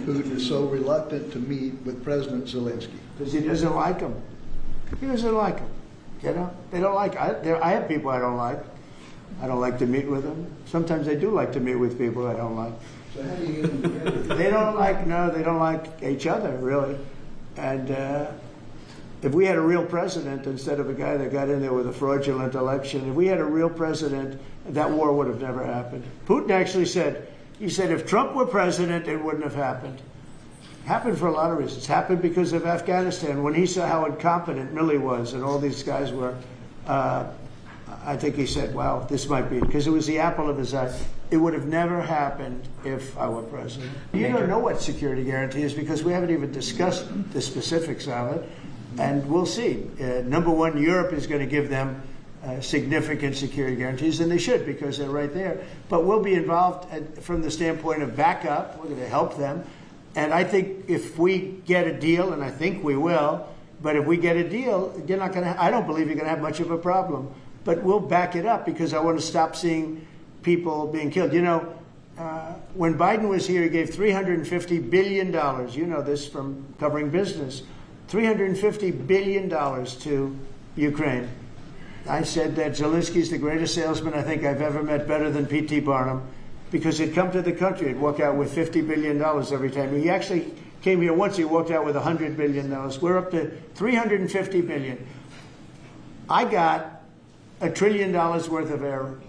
Putin is so reluctant to meet with President Zelensky? Because he doesn't like him. He doesn't like him. You know, they don't like. I have people I don't like. I don't like to meet with them. Sometimes I do like to meet with people I don't like. So how do you get them together? They don't like. No, they don't like each other really. And if we had a real president instead of a guy that got in there with a fraudulent election, if we had a real president, that war would have never happened. Putin actually said, he said, if Trump were president, it wouldn't have happened. Happened for a lot of reasons. Happened because of Afghanistan. When he saw how incompetent Milley was and all these guys were, I think he said, wow, this might be, because it was the apple of his eye. It would have never happened if I were president. You don't know what security guarantee is because we haven't even discussed the specifics of it. And we'll see. Number one, Europe is going to give them significant security guarantees, and they should because they're right there. But we'll be involved from the standpoint of backup. We're going to help them. And I think if we get a deal, and I think we will, but if we get a deal, you're not going to. I don't believe you're going to have much of a problem. But we'll back it up because I want to stop seeing people being killed. You know, when Biden was here, he gave $350 billion. You know this from covering business. $350 billion to Ukraine. I said that Zelensky's the greatest salesman I think I've ever met, better than P.T. Barnum, because he'd come to the country, he'd walk out with $50 billion every time. He actually came here once, he walked out with $100 billion. We're up to $350 billion. I got $1 trillion worth of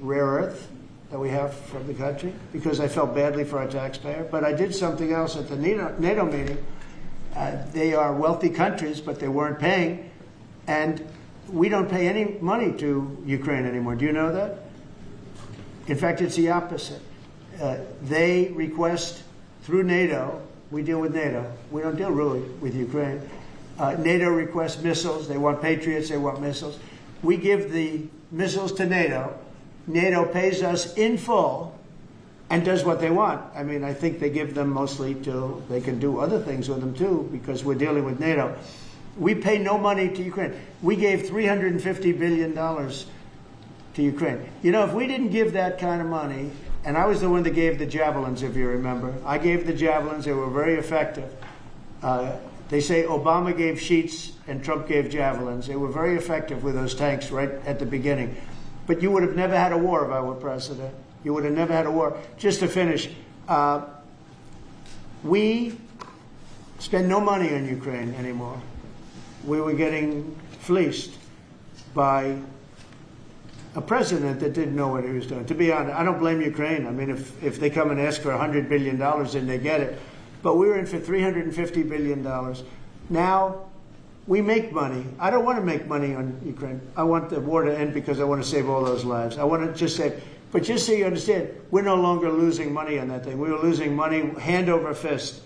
rare earth that we have from the country because I felt badly for our taxpayer. But I did something else at the NATO meeting. They are wealthy countries, but they weren't paying. And we don't pay any money to Ukraine anymore. Do you know that? In fact, it's the opposite. They request through NATO, we deal with NATO. We don't deal really with Ukraine. NATO requests missiles. They want Patriots. They want missiles. We give the missiles to NATO. NATO pays us in full and does what they want. I mean, I think they give them mostly to, they can do other things with them too, because we're dealing with NATO. We pay no money to Ukraine. We gave $350 billion to Ukraine. You know, if we didn't give that kind of money, and I was the one that gave the javelins, if you remember. I gave the javelins. They were very effective. They say Obama gave sheets and Trump gave javelins. They were very effective with those tanks right at the beginning. But you would have never had a war if I were president. You would have never had a war. Just to finish, we spend no money on Ukraine anymore. We were getting fleeced by a president that didn't know what he was doing. To be honest, I don't blame Ukraine. I mean, if they come and ask for $100 billion, then they get it. But we were in for $350 billion. Now, we make money. I don't want to make money on Ukraine. I want the war to end because I want to save all those lives. I want to just say, but just so you understand, we're no longer losing money on that thing. We were losing money hand over fist.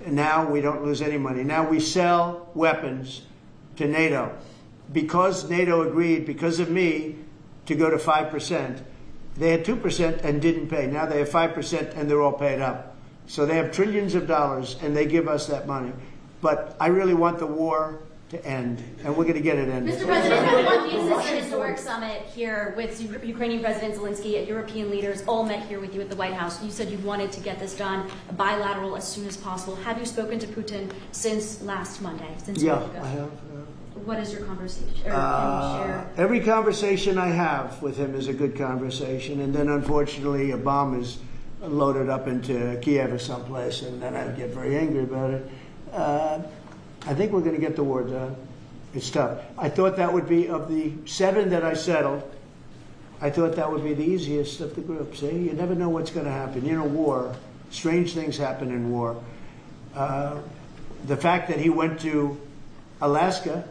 And now we don't lose any money. Now we sell weapons to NATO. Because NATO agreed, because of me, to go to 5%, they had 2% and didn't pay. Now they have 5% and they're all paid up. So they have trillions of dollars and they give us that money. But I really want the war to end, and we're going to get it ended. Mr. President, everyone views this historic summit here with Ukrainian President Zelensky and European leaders all met here with you at the White House. You said you wanted to get this done bilateral as soon as possible. Have you spoken to Putin since last Monday? Since yeah, I have. What is your conversation? Or can you share? Every conversation I have with him is a good conversation, and then unfortunately a bomb is loaded up into Kiev or someplace, and then I get very angry about it. I think we're going to get the war done. It's tough. I thought that would be, of the 7 that I settled, I thought that would be the easiest of the group. See, you never know what's going to happen. You know, war, strange things happen in war. The fact that he went to Alaska,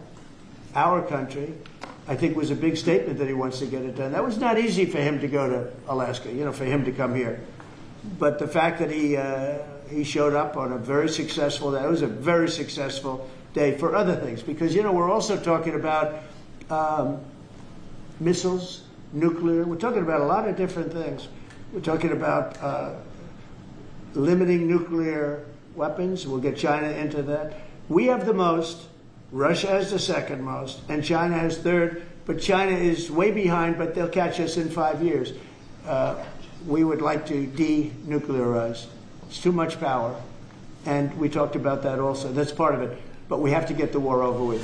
our country, I think was a big statement that he wants to get it done. That was not easy for him to go to Alaska, you know, for him to come here. But the fact that he showed up on a very successful day, it was a very successful day for other things. Because, you know, we're also talking about missiles, nuclear. We're talking about a lot of different things. We're talking about limiting nuclear weapons. We'll get China into that. We have the most. Russia has the second most, and China has third, but China is way behind, but they'll catch us in 5 years. We would like to denuclearize. It's too much power. and we talked about that also. That's part of it. But we have to get the war over with.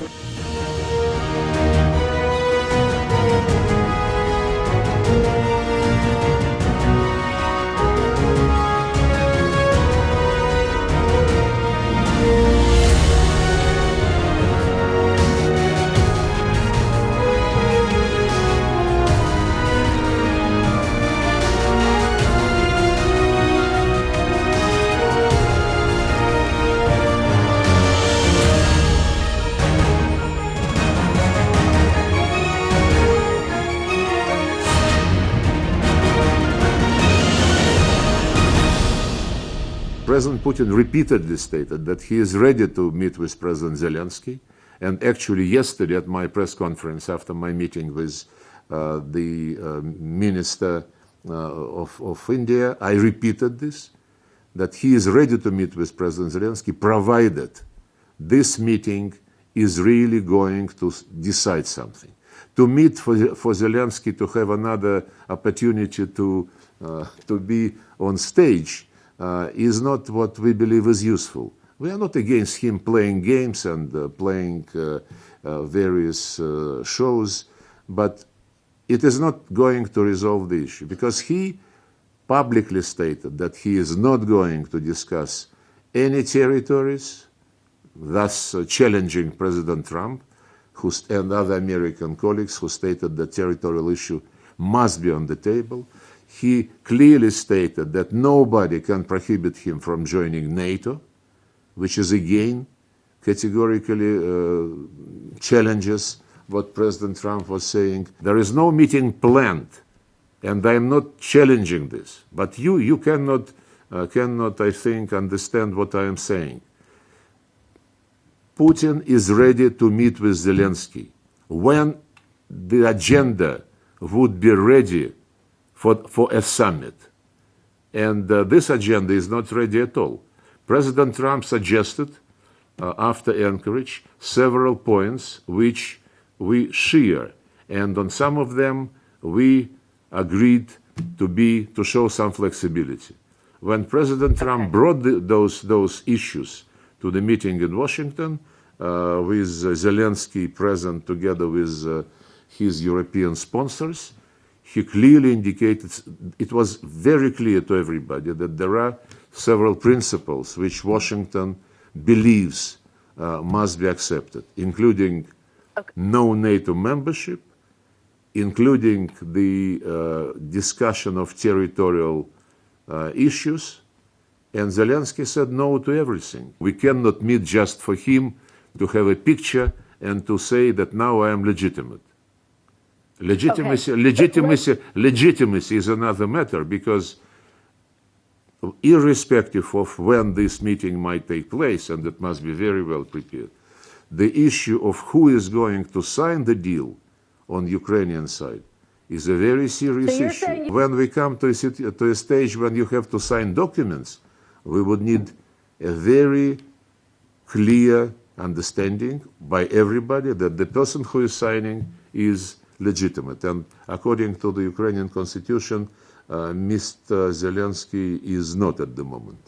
President Putin repeatedly stated that he is ready to meet with President Zelensky. And actually yesterday at my press conference after my meeting with the Minister of India, I repeated this, that he is ready to meet with President Zelensky, provided this meeting is really going to decide something. To meet for Zelensky to have another opportunity to be on stage is not what we believe is useful. We are not against him playing games and playing various shows, but it is not going to resolve the issue, because he publicly stated that he is not going to discuss any territories, thus challenging President Trump and other American colleagues who stated the territorial issue must be on the table. He clearly stated that nobody can prohibit him from joining NATO, which is again categorically challenges what President Trump was saying. There is no meeting planned, and I am not challenging this. But you cannot, I think, understand what I am saying. Putin is ready to meet with Zelensky when the agenda would be ready for a summit. And this agenda is not ready at all. President Trump suggested, after Anchorage, several points which we share. And on some of them, we agreed to show some flexibility. When President Trump brought those issues to the meeting in Washington, with Zelensky present together with his European sponsors, he clearly indicated, it was very clear to everybody that there are several principles which Washington believes must be accepted, including no NATO membership, including the discussion of territorial issues, and Zelensky said no to everything. We cannot meet just for him to have a picture and to say that now I am legitimate. Legitimacy is another matter, because irrespective of when this meeting might take place, and it must be very well prepared, the issue of who is going to sign the deal on the Ukrainian side is a very serious issue. When we come to a stage when you have to sign documents, we would need a very clear understanding by everybody that the person who is signing is legitimate. And according to the Ukrainian constitution, Mr. Zelensky is not at the moment.